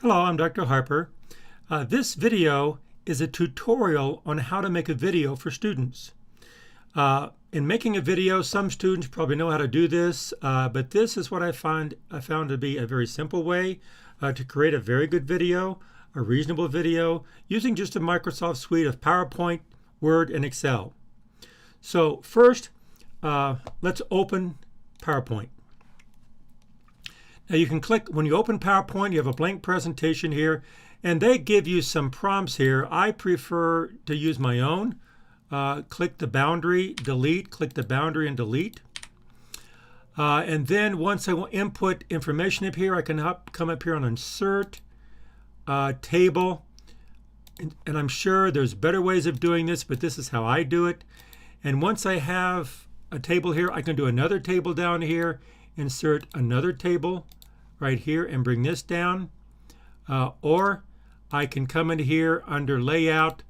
Hello, I'm Dr. Harper. This video is a tutorial on how to make a video for students. In making a video, some students probably know how to do this, but this is what I found to be a very simple way to create a very good video, a reasonable video, using just a Microsoft suite of PowerPoint, Word, and Excel. So first, let's open PowerPoint. Now you can click, when you open PowerPoint, you have a blank presentation here, and they give you some prompts here. I prefer to use my own. Click the boundary, delete, click the boundary and delete. And then once I want input information up here, I can come up here on insert, table, and I'm sure there's better ways of doing this, but this is how I do it. And once I have a table here, I can do another table down here, insert another table right here and bring this down, or I can come in here under layout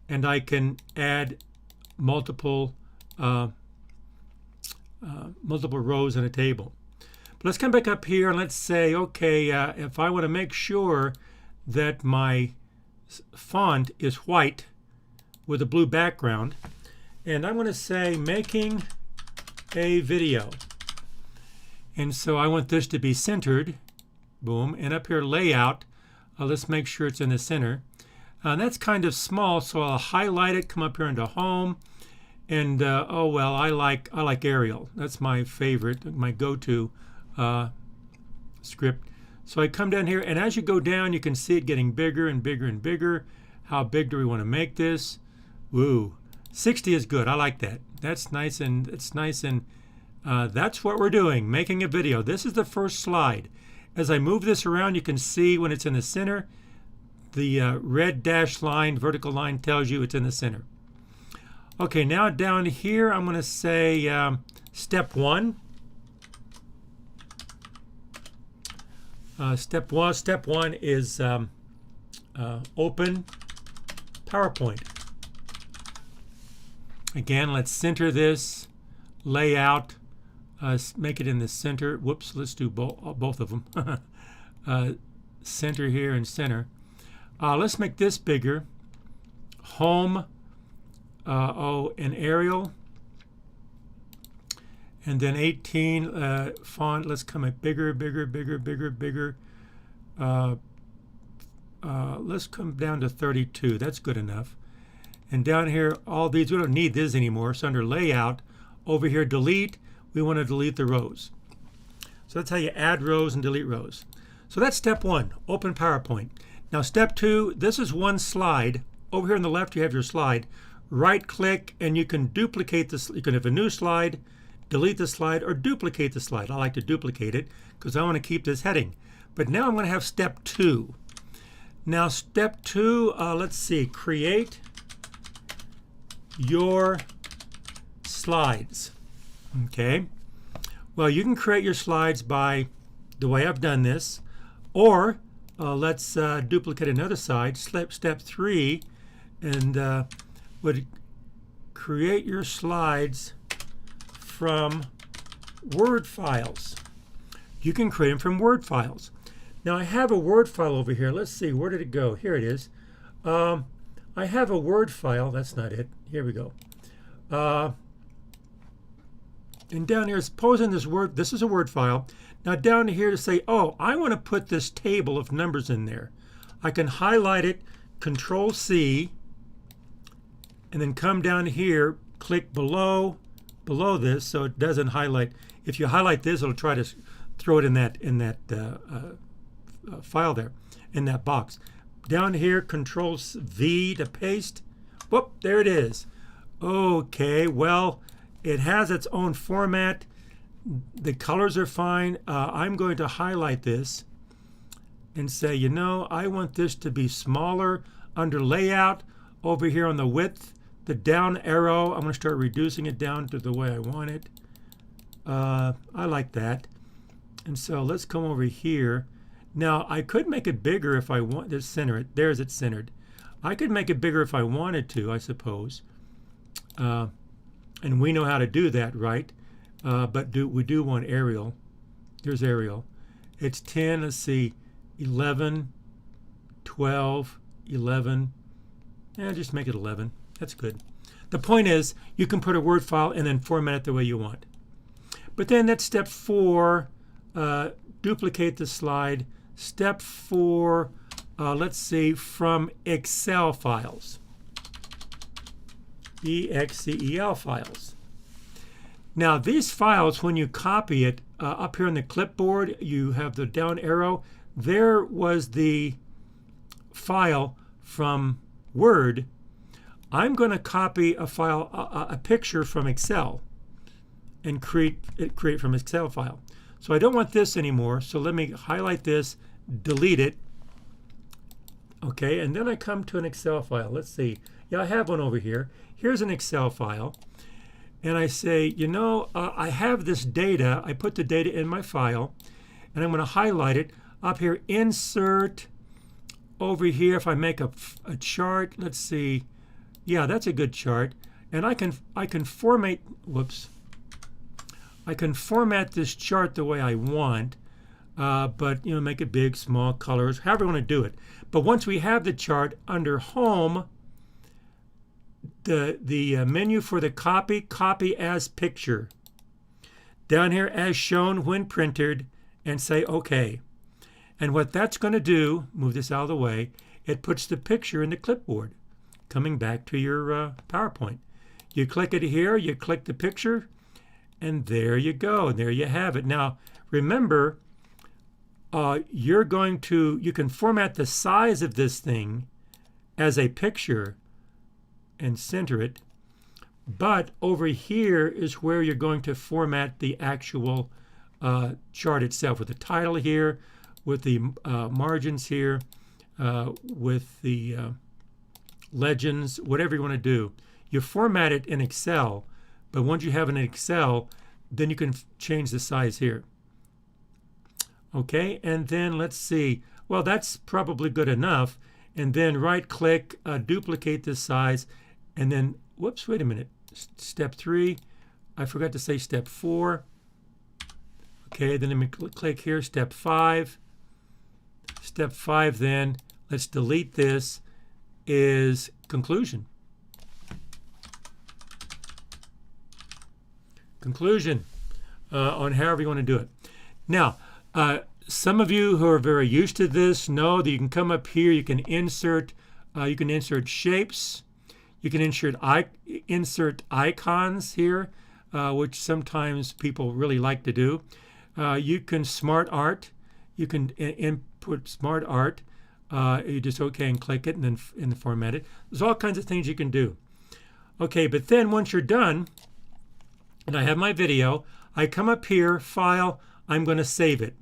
and I can add multiple rows in a table. But let's come back up here and let's say, okay, if I want to make sure that my font is white with a blue background, and I'm going to say making a video. And so I want this to be centered, boom, and up here layout, let's make sure it's in the center. That's kind of small, so I'll highlight it, come up here into home, and oh well, I like Arial. That's my favorite, my go-to script. So I come down here, and as you go down, you can see it getting bigger and bigger and bigger. How big do we want to make this? Woo, 60 is good. I like that. That's nice, and it's nice, and that's what we're doing, making a video. This is the first slide. As I move this around, you can see when it's in the center, the red dashed line, vertical line tells you it's in the center. Okay, now down here, I'm going to say step one. Step one is open PowerPoint. Again, let's center this, layout, make it in the center. Whoops, let's do both of them. Center here and center. Let's make this bigger. Home, and Arial. And then 18, font, let's come at bigger, bigger, bigger, bigger, bigger. Let's come down to 32, that's good enough. And down here, all these, we don't need this anymore. So under layout, over here, delete, we want to delete the rows. So that's how you add rows and delete rows. So that's step one, open PowerPoint. Now step two, this is one slide. Over here on the left, you have your slide. Right click, and you can duplicate this. You can have a new slide, delete the slide, or duplicate the slide. I like to duplicate it because I want to keep this heading. But now I'm going to have step two. Now step two, let's see, create your slides. Okay, well, you can create your slides by the way I've done this, or let's duplicate another side, step three, and would create your slides from Word files. You can create them from Word files. Now I have a Word file over here. Let's see, where did it go? Here it is. I have a Word file. That's not it. Here we go. And down here, supposing this is a Word file. Now down here to say, oh, I want to put this table of numbers in there. I can highlight it, Control C, and then come down here, click below this so it doesn't highlight. If you highlight this, it'll try to throw it in that file there, in that box. Down here, Control V to paste. Whoop, there it is. Okay, well, it has its own format. The colors are fine. I'm going to highlight this and say, you know, I want this to be smaller. Under layout, over here on the width, the down arrow, I'm going to start reducing it down to the way I want it. I like that. And so let's come over here. Now, I could make it bigger if I want to center it. There's it centered. I could make it bigger if I wanted to, I suppose. And we know how to do that, right? But we do want Arial. Here's Arial. It's 10, let's see, 11, 12, 11. Yeah, just make it 11. That's good. The point is, you can put a Word file and then format it the way you want. But then that's step 4. Duplicate the slide. Step 4, let's see, from Excel files. EXCEL files. Now these files, when you copy it, up here on the clipboard, you have the down arrow. There was the file from Word. I'm going to copy a file, a picture from Excel, and create from Excel file. So I don't want this anymore, so let me highlight this, delete it. Okay, and then I come to an Excel file. Let's see. Yeah, I have one over here. Here's an Excel file. And I say, you know, I have this data. I put the data in my file, and I'm going to highlight it. Up here, insert. Over here, if I make a chart, let's see. Yeah, that's a good chart. And I can format, whoops. I can format this chart the way I want, but you know, make it big, small, colors, however you want to do it. But once we have the chart, under Home, the menu for the copy as picture. Down here, as shown when printed, and say OK. And what that's going to do, move this out of the way, it puts the picture in the clipboard, coming back to your PowerPoint. You click it here, you click the picture, and there you go, and there you have it. Now, remember, you can format the size of this thing as a picture and center it, but over here is where you're going to format the actual chart itself, with the title here, with the margins here, with the legends, whatever you want to do. You format it in Excel, but once you have it in Excel, then you can change the size here. Okay, and then let's see. Well, that's probably good enough. And then right-click, duplicate this size, and then, whoops, wait a minute. Step 3, I forgot to say step 4. Okay, then let me click here, step 5. Step 5 then, let's delete this, is conclusion. Conclusion on however you want to do it. Now, some of you who are very used to this know that you can come up here, you can insert shapes, you can insert icons here, which sometimes people really like to do. You can smart art, you can input smart art. You just OK and click it and then format it. There's all kinds of things you can do. Okay, but then once you're done, and I have my video, I come up here, File, I'm going to save it.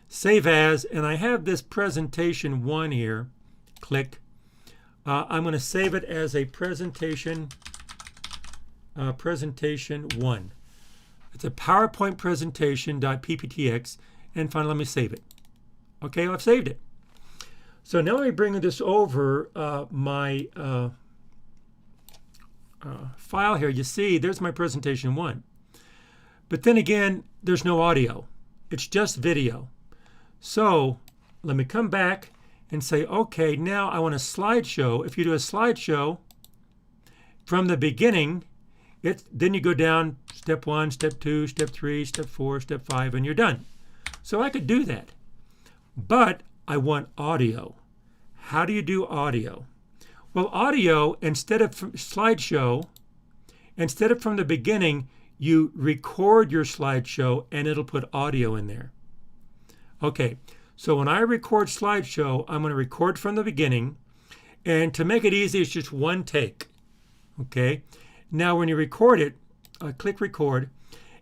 Save as, and I have this presentation 1 here. Click. I'm going to save it as a presentation 1. It's a PowerPoint presentation.pptx, and finally let me save it. Okay, I've saved it. So now let me bring this over my file here. You see, there's my presentation 1. But then again, there's no audio. It's just video. So let me come back and say, okay, now I want a slideshow. If you do a slideshow from the beginning, then you go down step 1, step 2, step 3, step 4, step 5, and you're done. So I could do that. But I want audio. How do you do audio? Well, audio, instead of slideshow, instead of from the beginning, you record your slideshow and it'll put audio in there. Okay, so when I record slideshow, I'm going to record from the beginning, and to make it easy, it's just one take. Okay, now when you record it, click record,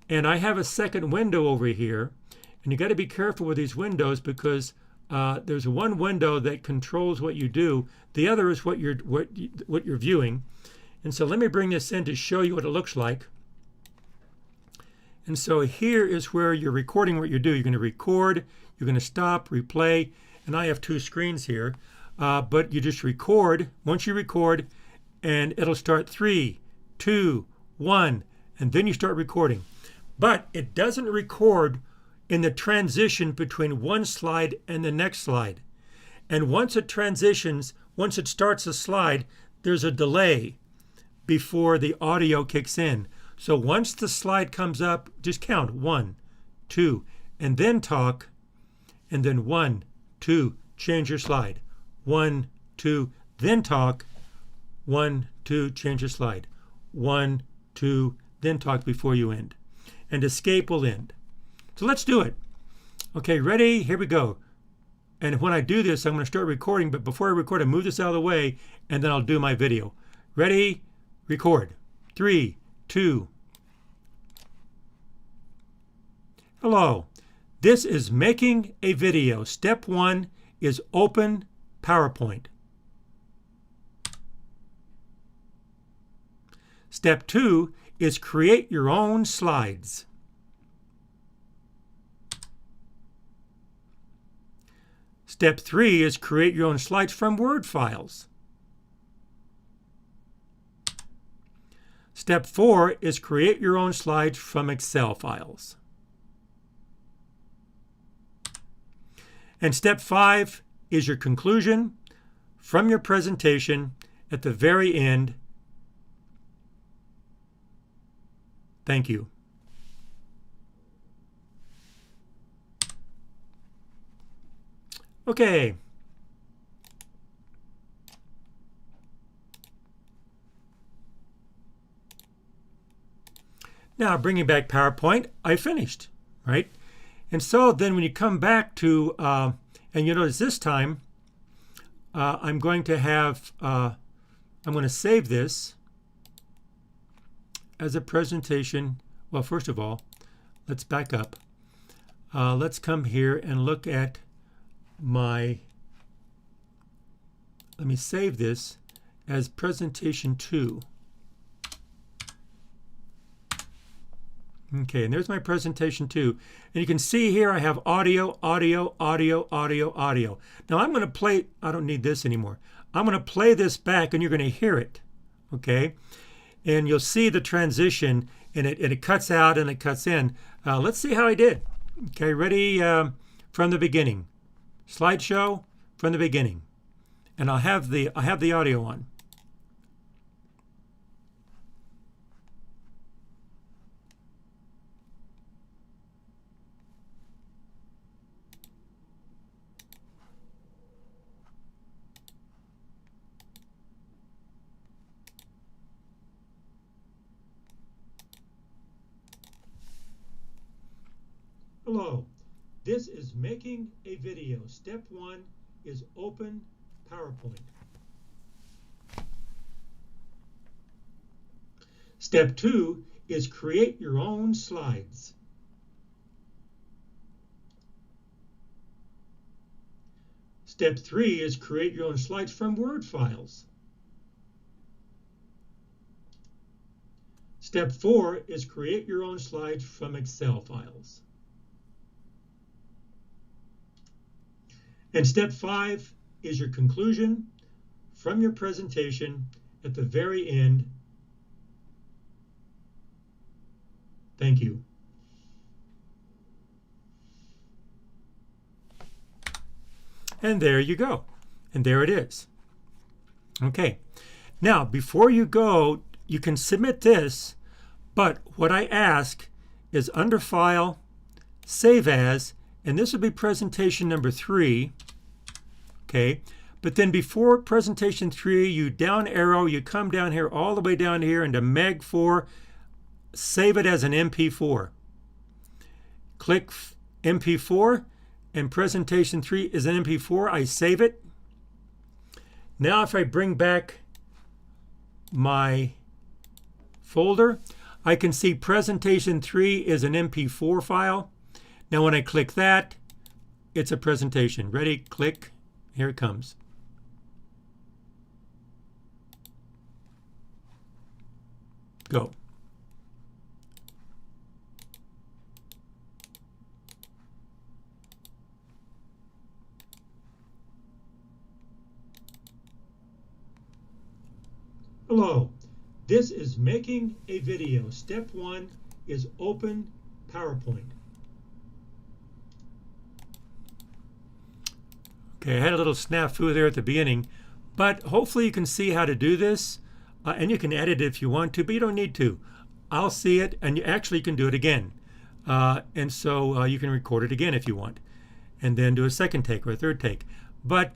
and I have a second window over here, and you got to be careful with these windows because there's one window that controls what you do. The other is what you're viewing. And so let me bring this in to show you what it looks like. And so here is where you're recording what you do. You're going to record, you're going to stop, replay, and I have 2 screens here. But you just record. Once you record, and it'll start 3, 2, 1, and then you start recording. But it doesn't record in the transition between one slide and the next slide. And once it transitions, once it starts a slide, there's a delay before the audio kicks in. So once the slide comes up, just count 1, 2, and then talk, and then 1, 2, change your slide. 1, 2, then talk. 1, 2, change your slide. 1, 2, then talk before you end. And escape will end. So let's do it. Okay, ready? Here we go. And when I do this, I'm going to start recording, but before I record, I move this out of the way, and then I'll do my video. Ready? Record. 3, 2. Hello. This is making a video. Step 1 is open PowerPoint. Step 2 is create your own slides. Step 3 is create your own slides from Word files. Step 4 is create your own slides from Excel files. And step 5 is your conclusion from your presentation at the very end. Thank you. Okay. Now, bringing back PowerPoint, I finished, right? And so then when you come back to, and you notice this time, I'm going to have, I'm going to save this as a presentation. Well, first of all, let's back up. Let's come here and look at let me save this as presentation 2. Okay, and there's my presentation 2. And you can see here I have audio, audio, audio, audio, audio. Now I'm going to play, I don't need this anymore. I'm going to play this back and you're going to hear it, okay? And you'll see the transition and it cuts out and it cuts in. Let's see how I did. Okay, ready from the beginning. Slideshow from the beginning. And I have the audio on. Hello, this is making a video. Step 1 is open PowerPoint. Step 2 is create your own slides. Step 3 is create your own slides from Word files. Step 4 is create your own slides from Excel files. And step 5 is your conclusion from your presentation at the very end. Thank you. And there you go. And there it is. Okay. Now, before you go, you can submit this, but what I ask is under File, Save As, and this will be presentation number 3. Okay, but then before presentation 3, you down arrow, you come down here all the way down here into MEG4, save it as an MP4. Click MP4, and presentation 3 is an MP4. I save it. Now if I bring back my folder, I can see presentation 3 is an MP4 file. Now when I click that, it's a presentation. Ready? Click. Here it comes. Go. Hello. This is making a video. Step 1 is open PowerPoint. Okay, I had a little snafu there at the beginning, but hopefully you can see how to do this, and you can edit it if you want to, but you don't need to. I'll see it, and you actually can do it again. And so you can record it again if you want, and then do a second take or a third take. But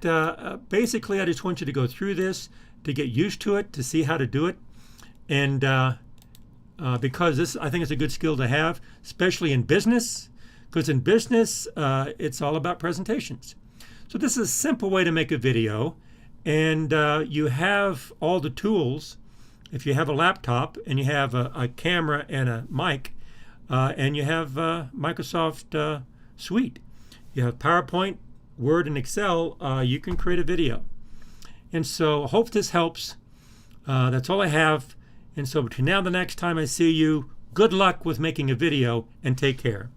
basically, I just want you to go through this to get used to it, to see how to do it, and because this, I think, is a good skill to have, especially in business, because in business, it's all about presentations. So this is a simple way to make a video, and you have all the tools. If you have a laptop and you have a camera and a mic, and you have Microsoft Suite, you have PowerPoint, Word, and Excel, you can create a video. And so I hope this helps. That's all I have. And so between now and the next time I see you, good luck with making a video, and take care.